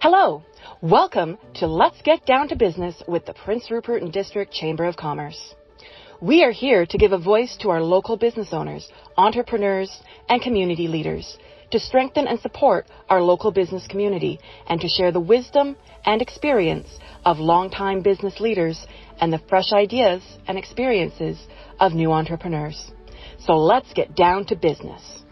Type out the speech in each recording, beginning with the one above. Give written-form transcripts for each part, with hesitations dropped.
Hello, welcome to Let's Get Down to Business with the Prince Rupert and District Chamber of Commerce. We are here to give a voice to our local business owners, entrepreneurs, and community leaders to strengthen and support our local business community and to share the wisdom and experience of longtime business leaders and the fresh ideas and experiences of new entrepreneurs. So let's get down to business.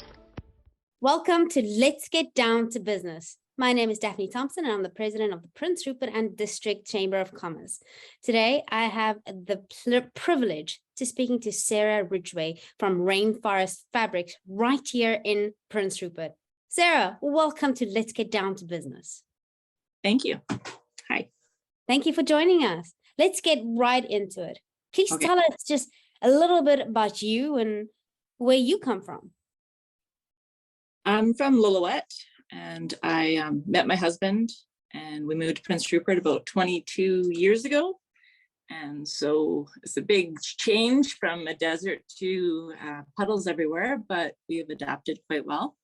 Welcome to Let's Get Down to Business. My name is Daphne Thompson, and I'm the president of the Prince Rupert and District Chamber of Commerce. Today, I have the privilege to speaking to Sarah Ridgway from Rainforest Fabrics right here in Prince Rupert. Sarah, welcome to Let's Get Down to Business. Thank you. Hi. Thank you for joining us. Let's get right into it. Please tell us just a little bit about you and where you come from. I'm from Lillooet, and I met my husband and we moved to Prince Rupert about 22 years ago. And so it's a big change from a desert to puddles everywhere, but we have adapted quite well.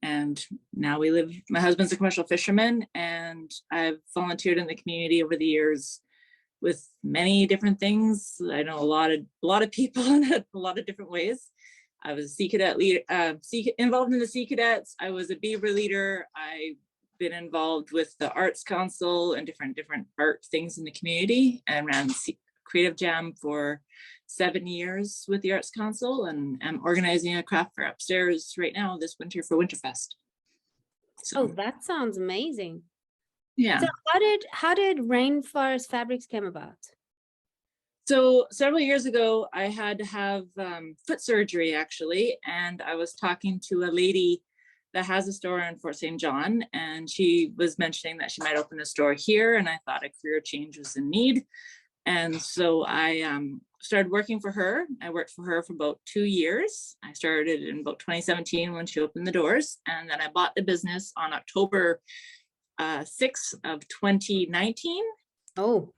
And now we live, my husband's a commercial fisherman, and I've volunteered in the community over the years with many different things. I know a lot of people in a lot of different ways. I was a Sea Cadet leader, involved in the Sea Cadets. I was a Beaver leader. I've been involved with the Arts Council and different art things in the community, and ran Creative Jam for 7 years with the Arts Council, and I'm organizing a craft fair upstairs right now this winter for Winterfest. So, oh, that sounds amazing. Yeah. So how did Rainforest Fabrics come about? So several years ago, I had to have foot surgery actually, and I was talking to a lady that has a store in Fort St. John, and she was mentioning that she might open a store here, and I thought a career change was in need. And so I started working for her. I worked for her for about 2 years. I started in about 2017 when she opened the doors, and then I bought the business on October 6th of 2019. Oh.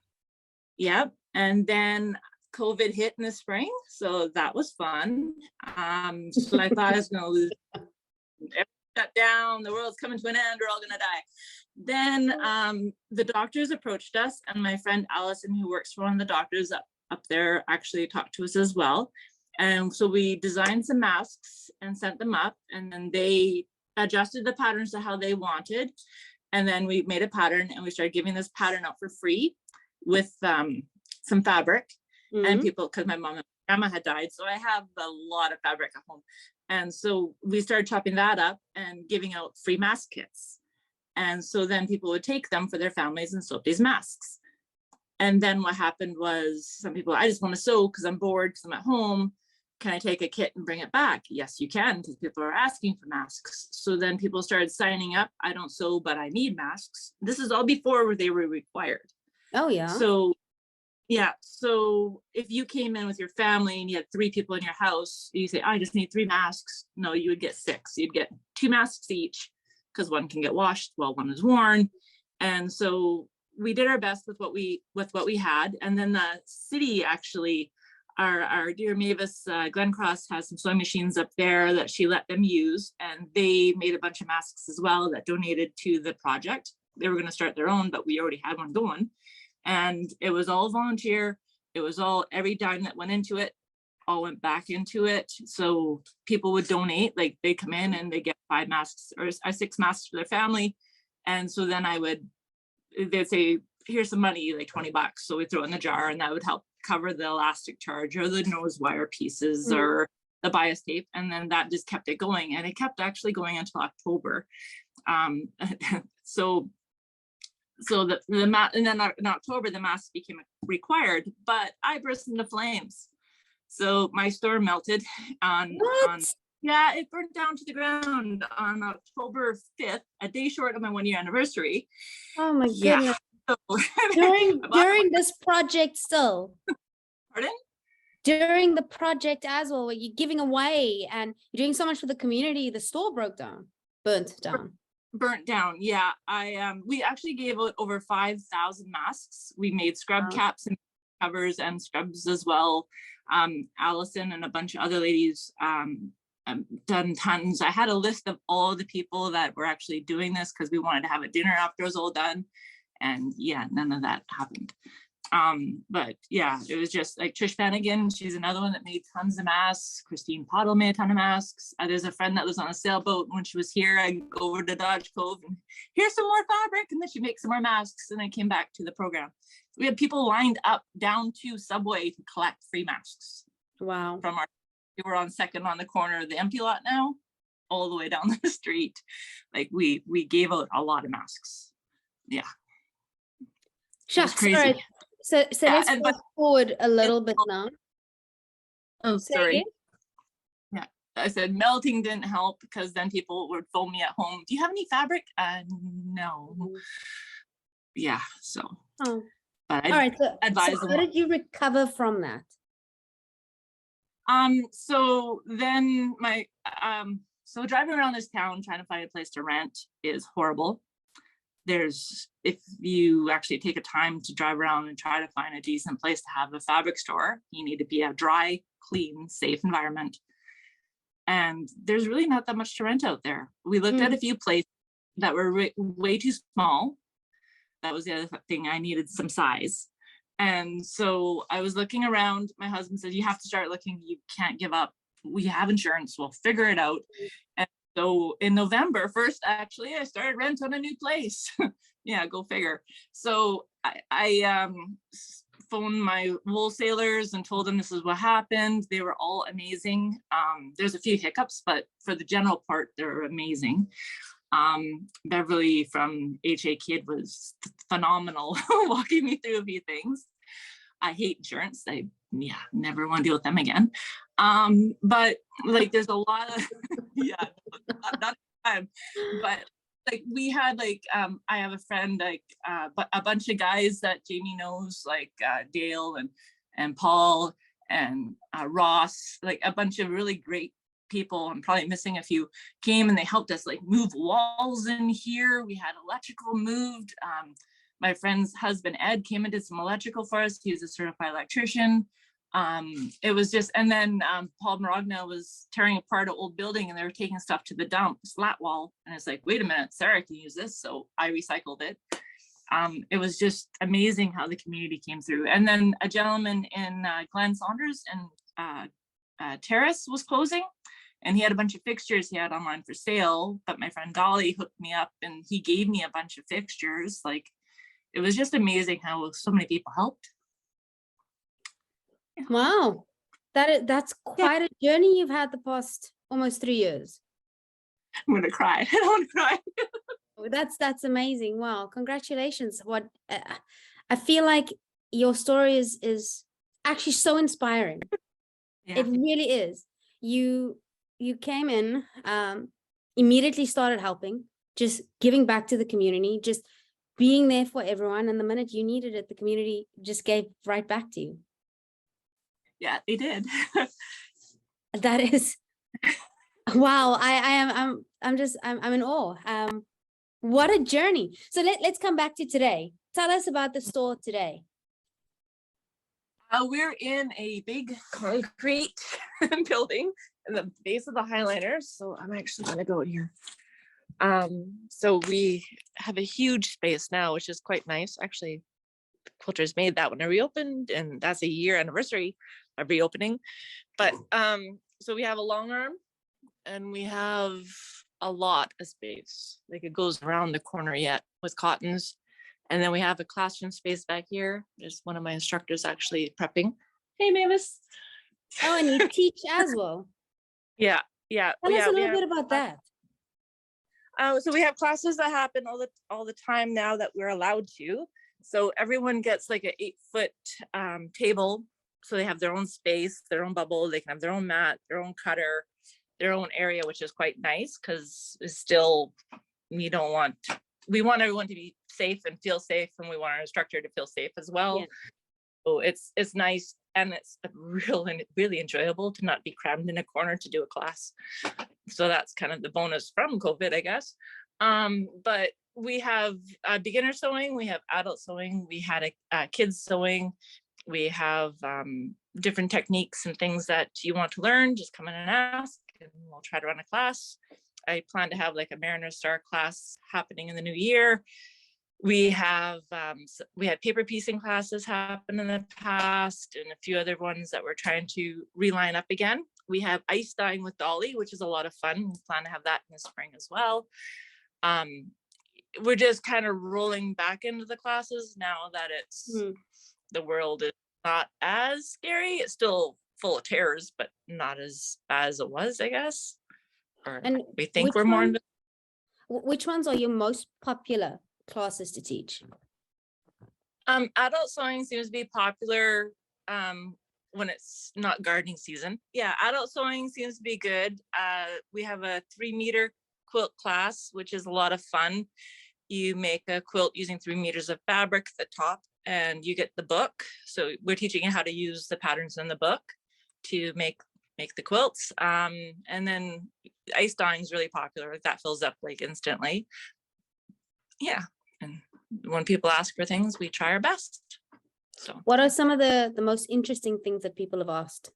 Yeah. And then COVID hit in the spring, so that was fun. So I thought I was going to lose, shut down, the world's coming to an end, we're all going to die. Then the doctors approached us, and my friend Allison, who works for one of the doctors up there, actually talked to us as well. And so we designed some masks and sent them up, and then they adjusted the patterns to how they wanted. And then we made a pattern, and we started giving this pattern out for free with some fabric. And people, because my mom and grandma had died, so I have a lot of fabric at home. And so we started chopping that up and giving out free mask kits. And so then people would take them for their families and sew up these masks. And then what happened was some people, I just want to sew because I'm bored, because I'm at home. Can I take a kit and bring it back? Yes, you can, because people are asking for masks. So then people started signing up. I don't sew, but I need masks. This is all before they were required. Oh, yeah. So, yeah. So if you came in with your family and you had 3 people in your house, you say, I just need 3 masks. No, you would get 6. You'd get 2 masks each, because one can get washed while one is worn. And so we did our best with what we had. And then the city actually, our dear Mavis Glencross has some sewing machines up there that she let them use, and they made a bunch of masks as well that donated to the project. They were going to start their own, but we already had one going, and it was all volunteer. It was all, every dime that went into it all went back into it. So people would donate, like they come in and they get 5 masks or 6 masks for their family. And so then they'd say, here's some money, like $20. So we throw it in the jar, and that would help cover the elastic charge or the nose wire pieces or the bias tape. And then that just kept it going, and it kept actually going until October. And then in October, the mask became required, but I burst into flames. So my store melted yeah, it burned down to the ground on October 5th, a day short of my 1-year anniversary. Oh my goodness. So, during this project still. Pardon? During the project as well, where you're giving away and you're doing so much for the community, the store burnt down. Yeah. We actually gave out over 5,000 masks. We made scrub caps and covers and scrubs as well. Allison and a bunch of other ladies done tons. I had a list of all the people that were actually doing this because we wanted to have a dinner after it was all done. And yeah, none of that happened. But yeah, it was just like Trish Flanagan. She's another one that made tons of masks. Christine Pottle made a ton of masks. There's a friend that was on a sailboat. When she was here, I go over to Dodge Cove and here's some more fabric. And then she makes some more masks. And I came back to the program. We had people lined up down to Subway to collect free masks. Wow. From our, we were on Second on the corner of the empty lot now, all the way down the street. Like we gave out a lot of masks. Yeah. Shucks. Crazy. All right. So Yeah, let's go forward a little bit now. Oh, Say sorry. again? Yeah, I said melting didn't help because then people would phone me at home. Do you have any fabric? No. Yeah, so. Oh. But All right. So advise how them. did you recover from that? So then so driving around this town trying to find a place to rent is horrible. If you actually take a time to drive around and try to find a decent place to have a fabric store, you need to be a dry, clean, safe environment. And there's really not that much to rent out there. We looked at a few places that were way too small. That was the other thing. I needed some size. And so I was looking around. My husband said, you have to start looking. You can't give up. We have insurance. We'll figure it out. And so in November 1st, actually, I started rent on a new place. Yeah, go figure. So I phoned my wholesalers and told them this is what happened. They were all amazing. There's a few hiccups, but for the general part, they're amazing. Beverly from HA Kid was phenomenal, walking me through a few things. I hate insurance. I never want to deal with them again. But like there's a lot of not time. But like we had like I have a friend like a bunch of guys that Jamie knows, like Dale and Paul and Ross, like a bunch of really great people, I'm probably missing a few, came and they helped us like move walls in here. We had electrical moved. My friend's husband Ed came and did some electrical for us. He was a certified electrician. It was just, and then Paul Maragna was tearing apart an old building and they were taking stuff to the dump, slat wall. And it's like, wait a minute, Sarah can use this. So I recycled it. It was just amazing how the community came through. And then a gentleman in Glen Saunders and Terrace was closing. And he had a bunch of fixtures he had online for sale, but my friend Dolly hooked me up and he gave me a bunch of fixtures. Like, it was just amazing how so many people helped. Wow. That's quite a journey you've had the past almost 3 years. I'm gonna cry. I don't want to cry. That's amazing. Wow. Congratulations. What I feel like your story is actually so inspiring. Yeah. It really is. You came in, immediately started helping, just giving back to the community, just being there for everyone. And the minute you needed it, the community just gave right back to you. Yeah, they did. That is, wow. I'm in awe. What a journey. So let's come back to today. Tell us about the store today. We're in a big concrete building in the base of the Highliners. So I'm actually going to go here. So we have a huge space now, which is quite nice. Actually, Quilters made that when I reopened, and that's a year anniversary of reopening. But so we have a long arm and we have a lot of space. Like it goes around the corner yet with cottons. And then we have a classroom space back here. There's one of my instructors actually prepping. Hey, Mavis. Oh, and you teach as well. Yeah. Tell us a little bit about that. So we have classes that happen all the time now that we're allowed to. So everyone gets like an 8-foot table. So they have their own space, their own bubble. They can have their own mat, their own cutter, their own area, which is quite nice because it's still, we want everyone to be safe and feel safe, and we want our instructor to feel safe as well. Yeah. So it's nice, and it's really enjoyable to not be crammed in a corner to do a class. So that's kind of the bonus from COVID, I guess. But we have beginner sewing, we have adult sewing, we had a kids sewing, we have different techniques and things that you want to learn. Just come in and ask, and we'll try to run a class. I plan to have like a Mariner Star class happening in the new year. We have we had paper piecing classes happen in the past, and a few other ones that we're trying to reline up again. We have ice dyeing with Dolly, which is a lot of fun. We plan to have that in the spring as well. We're just kind of rolling back into the classes now that it's the world is not as scary. It's still full of terrors, but not as bad as it was, I guess. Or And we think we're more. Which ones are your most popular classes to teach? Adult sewing seems to be popular when it's not gardening season. Yeah, adult sewing seems to be good. We have a 3-meter quilt class, which is a lot of fun. You make a quilt using 3 meters of fabric at the top, and you get the book. So we're teaching you how to use the patterns in the book to make the quilts. And then ice dyeing is really popular. That fills up like instantly. Yeah. And when people ask for things, we try our best. So what are some of the most interesting things that people have asked?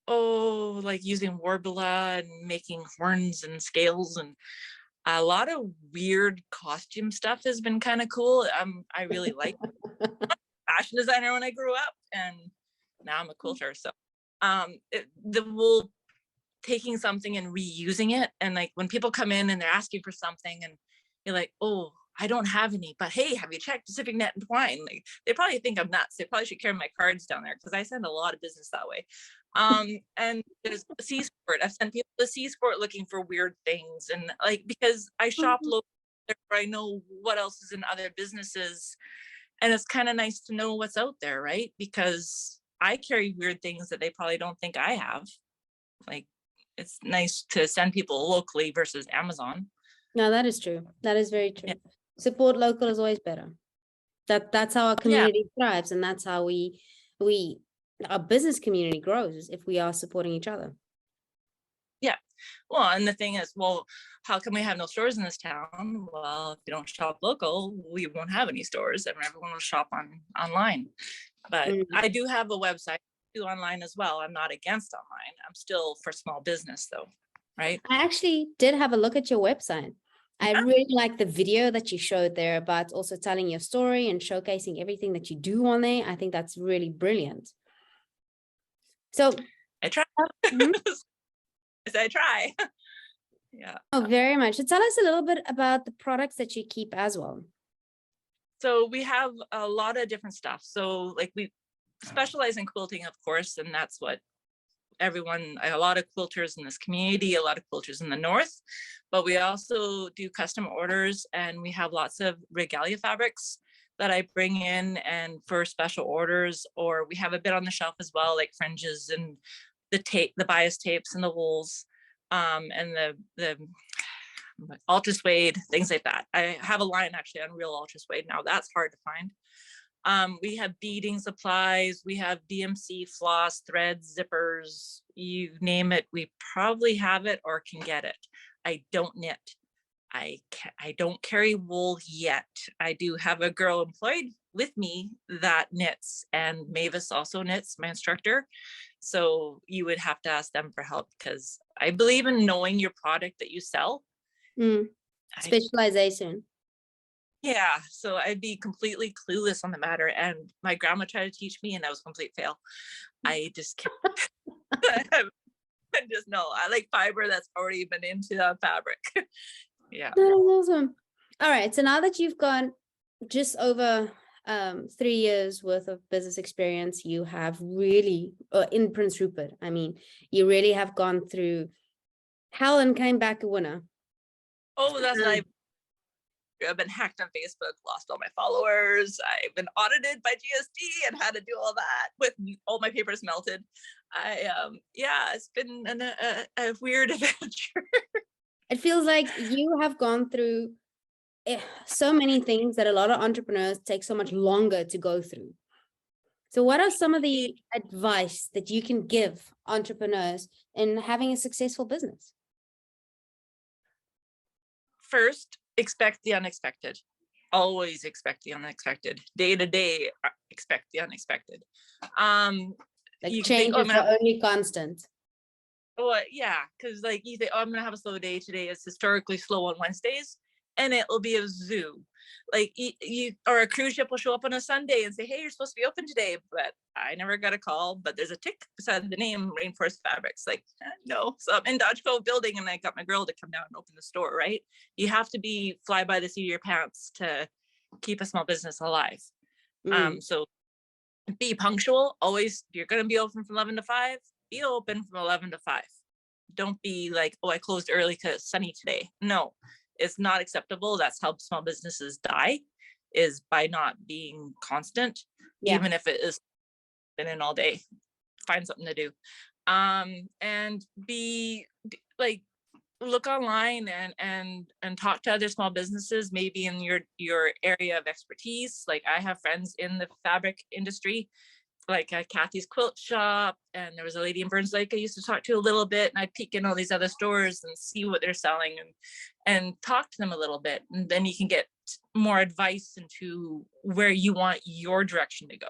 Oh, like using warbler and making horns and scales, and a lot of weird costume stuff has been kind of cool. I really like fashion designer when I grew up, and now I'm a quilter. So the whole taking something and reusing it, and like when people come in and they're asking for something and you're like, oh, I don't have any, but hey, have you checked Pacific Net and Twine? Like, they probably think I'm nuts. They probably should carry my cards down there because I send a lot of business that way. And there's Sea Sport. I've sent people to Sea Sport looking for weird things, and like because I shop local, I know what else is in other businesses, and it's kind of nice to know what's out there, right? Because I carry weird things that they probably don't think I have. Like, it's nice to send people locally versus Amazon. No, that is true. That is very true. Yeah. Support local is always better. That's how our community thrives, and that's how our business community grows, if we are supporting each other. Yeah. Well, and the thing is, well, how come we have no stores in this town? Well, if you don't shop local, we won't have any stores, and everyone will shop online. But I do have a website, do online as well. I'm not against online. I'm still for small business though, right? I actually did have a look at your website. I really like the video that you showed there about also telling your story and showcasing everything that you do on there. I think that's really brilliant. So I try. I try. Yeah. Oh, very much. So tell us a little bit about the products that you keep as well. So we have a lot of different stuff. So like we specialize in quilting, of course, and that's what a lot of quilters in this community, a lot of quilters in the north, but we also do custom orders, and we have lots of regalia fabrics that I bring in and for special orders, or we have a bit on the shelf as well, like fringes and the bias tapes and the wools, and the ultra suede, things like that. I have a line actually on real ultra suede now. That's hard to find. We have beading supplies, we have DMC floss, threads, zippers, you name it, we probably have it or can get it. I don't knit. I don't carry wool yet. I do have a girl employed with me that knits, and Mavis also knits, my instructor. So you would have to ask them for help, because I believe in knowing your product that you sell. Specialization. Yeah, so I'd be completely clueless on the matter, and my grandma tried to teach me, and that was a complete fail. I just can't. I just know I like fiber that's already been into the fabric. Yeah, that is awesome. All right, so now that you've gone just over 3 years worth of business experience, you have really in Prince Rupert, I mean, you really have gone through hell and came back a winner. Oh, that's nice. I've been hacked on Facebook, lost all my followers. I've been audited by GST and had to do all that with all my papers melted. It's been a weird adventure. It feels like you have gone through so many things that a lot of entrepreneurs take so much longer to go through. So what are some of the advice that you can give entrepreneurs in having a successful business? First, expect the unexpected. Always expect the unexpected. Day to day, expect the unexpected. Like change is the only constant. Well, yeah, because like you say, oh, I'm gonna have a slow day today. It's historically slow on Wednesdays, and it will be a zoo. Like you or a cruise ship will show up on a Sunday and say, hey, you're supposed to be open today, but I never got a call. But there's a tick beside the name Rainforest Fabrics. Like, no. So I'm in Dodge Cove building, and I got my girl to come down and open the store. Right? You have to be fly by the seat of your pants to keep a small business alive. So be punctual. Always, you're going to be open from 11 to 5. Be open from 11 to 5. Don't be like, oh, I closed early because it's sunny today. No, it's not acceptable. That's how small businesses die, is by not being constant. Even if it is been in all day. Find something to do. And be like, look online and talk to other small businesses, maybe in your area of expertise. Like I have friends in the fabric industry, like Kathy's quilt shop, and there was a lady in Burns Lake I used to talk to a little bit, and I peek in all these other stores and see what they're selling and talk to them a little bit, and then you can get more advice into where you want your direction to go,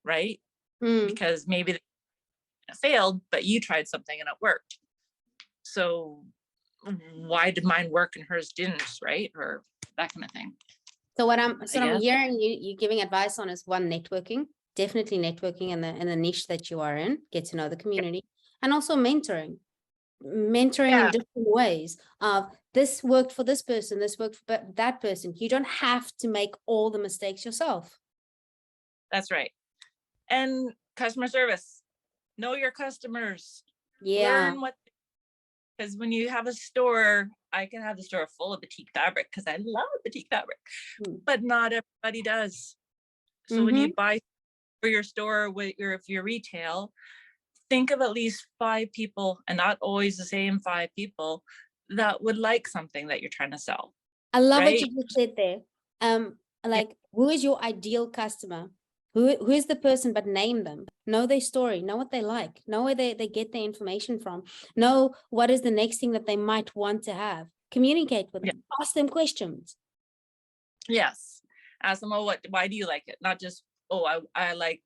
right? Because maybe it failed, but you tried something and it worked. So why did mine work and hers didn't, right? Or that kind of thing. So what I'm hearing you giving advice on is one, networking, definitely networking in the niche that you are in, get to know the community, and also mentoring in different ways of this worked for this person, this worked for that person. You don't have to make all the mistakes yourself. That's right. And customer service, know your customers. Yeah. Learn what, because when you have a store, I can have the store full of batik fabric because I love batik fabric, but not everybody does. So when you buy for your store, if you're retail, think of at least 5 people, and not always the same 5 people, that would like something that you're trying to sell. I love what you just said there. Like, who is your ideal customer? Who is the person, but name them, know their story, know what they like, know where they get their information from, know what is the next thing that they might want to have, communicate with them, ask them questions. Yes. Ask them, oh, why do you like it? Not just, oh, I like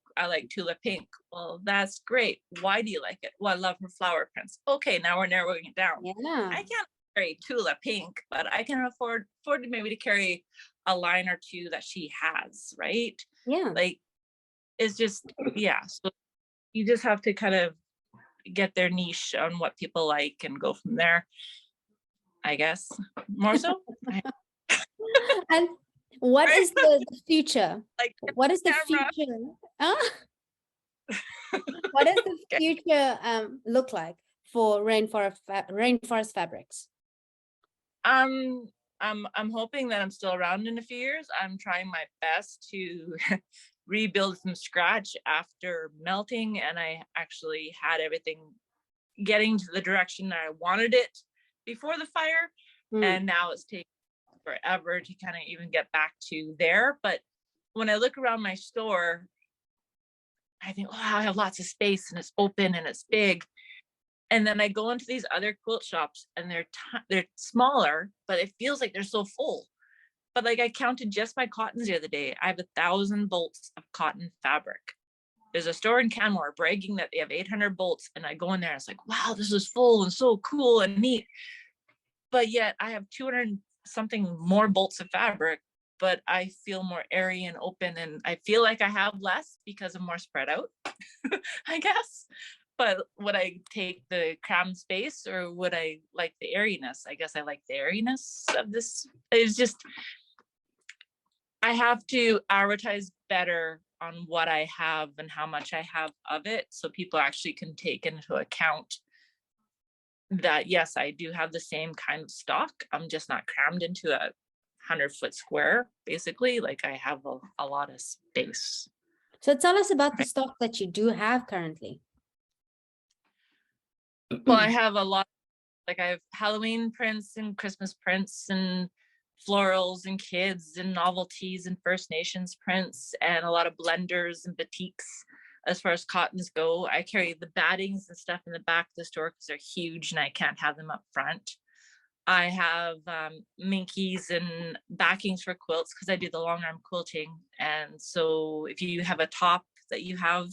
tulip pink. Well, that's great. Why do you like it? Well, I love her flower prints. Okay, now we're narrowing it down. Yeah. I can't carry tulip pink, but I can afford maybe to carry a line or 2 that she has, right? Yeah. Like, it's just, so you just have to kind of get their niche on what people like and go from there, I guess, more so. And what is the future? Like, what is the future? What does the future look like for Rainforest Fabrics? I'm hoping that I'm still around in a few years. I'm trying my best to rebuild from scratch after melting, and I actually had everything getting to the direction that I wanted it before the fire, and now it's taking forever to kind of even get back to there. But when I look around my store, I think, oh, I have lots of space and it's open and it's big. And then I go into these other quilt shops and they're smaller, but it feels like they're so full. But like, I counted just my cottons the other day. I have 1,000 bolts of cotton fabric. There's a store in Canmore bragging that they have 800 bolts. And I go in there and it's like, wow, this is full and so cool and neat. But yet I have 200 something more bolts of fabric, but I feel more airy and open, and I feel like I have less because I'm more spread out, I guess. But would I take the crammed space, or would I like the airiness? I guess I like the airiness of this. It's just, I have to advertise better on what I have and how much I have of it, so people actually can take into account that, yes, I do have the same kind of stock. I'm just not crammed into a 100-foot square, basically. Like, I have a lot of space. So tell us about the stock that you do have currently. Well, I have a lot. Like, I have Halloween prints and Christmas prints and florals and kids and novelties and First Nations prints, and a lot of blenders and batiks. As far as cottons go, I carry the battings and stuff in the back of the store because they're huge and I can't have them up front. I have minkies and backings for quilts because I do the long arm quilting. And so if you have a top that you have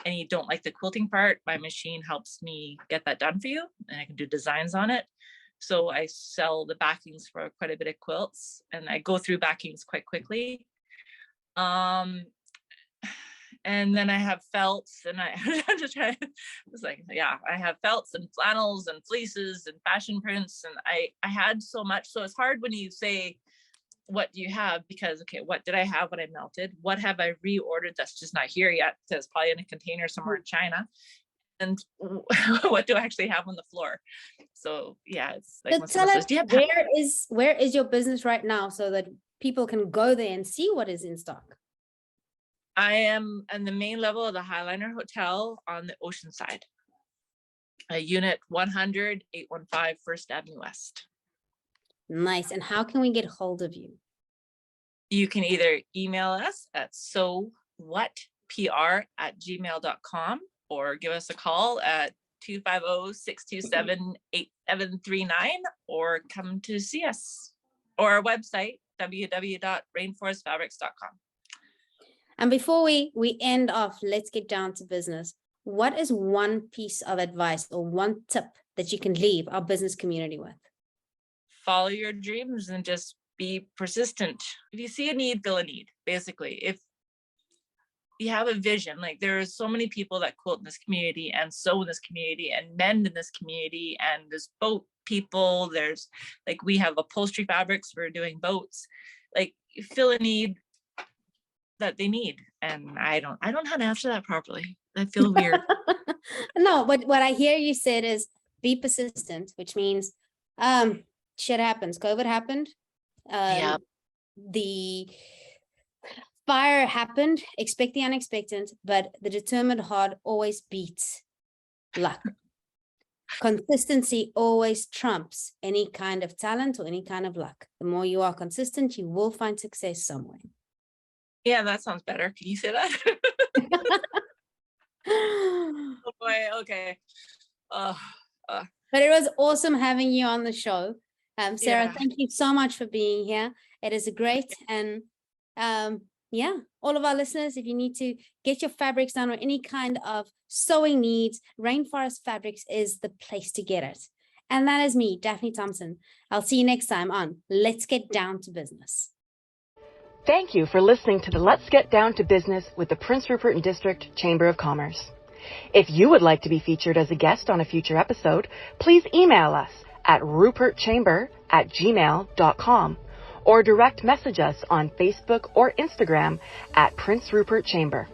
and you don't like the quilting part, my machine helps me get that done for you, and I can do designs on it. So I sell the backings for quite a bit of quilts, and I go through backings quite quickly. And then I have felts, and I'm just trying. It's like, yeah, I have felts and flannels and fleeces and fashion prints, and I had so much. So it's hard when you say, what do you have? Because, okay, what did I have when I melted? What have I reordered that's just not here yet? That's probably in a container somewhere in China. And what do I actually have on the floor? So yeah, it's like, So tell us, where is your business right now so that people can go there and see what is in stock? I am on the main level of the Highliner Hotel on the ocean side. Unit 100, 815 First Avenue West. Nice. And how can we get hold of you? You can either email us at sewwhatpr@gmail.com or give us a call at 250-627-8739 or come to see us, or our website, www.rainforestfabrics.com. And before we end off, let's get down to business. What is one piece of advice or one tip that you can leave our business community with? Follow your dreams and just be persistent. If you see a need, fill a need. Basically, if you have a vision, like there are so many people that quilt in this community and sew in this community and mend in this community, and there's boat people, there's like, we have upholstery fabrics for doing boats. Like, you fill a need that they need. And I don't know how to answer that properly. I feel weird. No, but what I hear you said is be persistent, which means shit happens. COVID happened. Yeah. The fire happened. Expect the unexpected, but the determined heart always beats luck. Consistency always trumps any kind of talent or any kind of luck. The more you are consistent, you will find success somewhere. Yeah, that sounds better. Can you say that? Oh boy, okay. But it was awesome having you on the show. Sarah, yeah. Thank you so much for being here. It is great. And yeah, all of our listeners, if you need to get your fabrics done or any kind of sewing needs, Rainforest Fabrics is the place to get it. And that is me, Daphne Thompson. I'll see you next time on Let's Get Down to Business. Thank you for listening to the Let's Get Down to Business with the Prince Rupert and District Chamber of Commerce. If you would like to be featured as a guest on a future episode, please email us at rupertchamber@gmail.com or direct message us on Facebook or Instagram at Prince Rupert Chamber.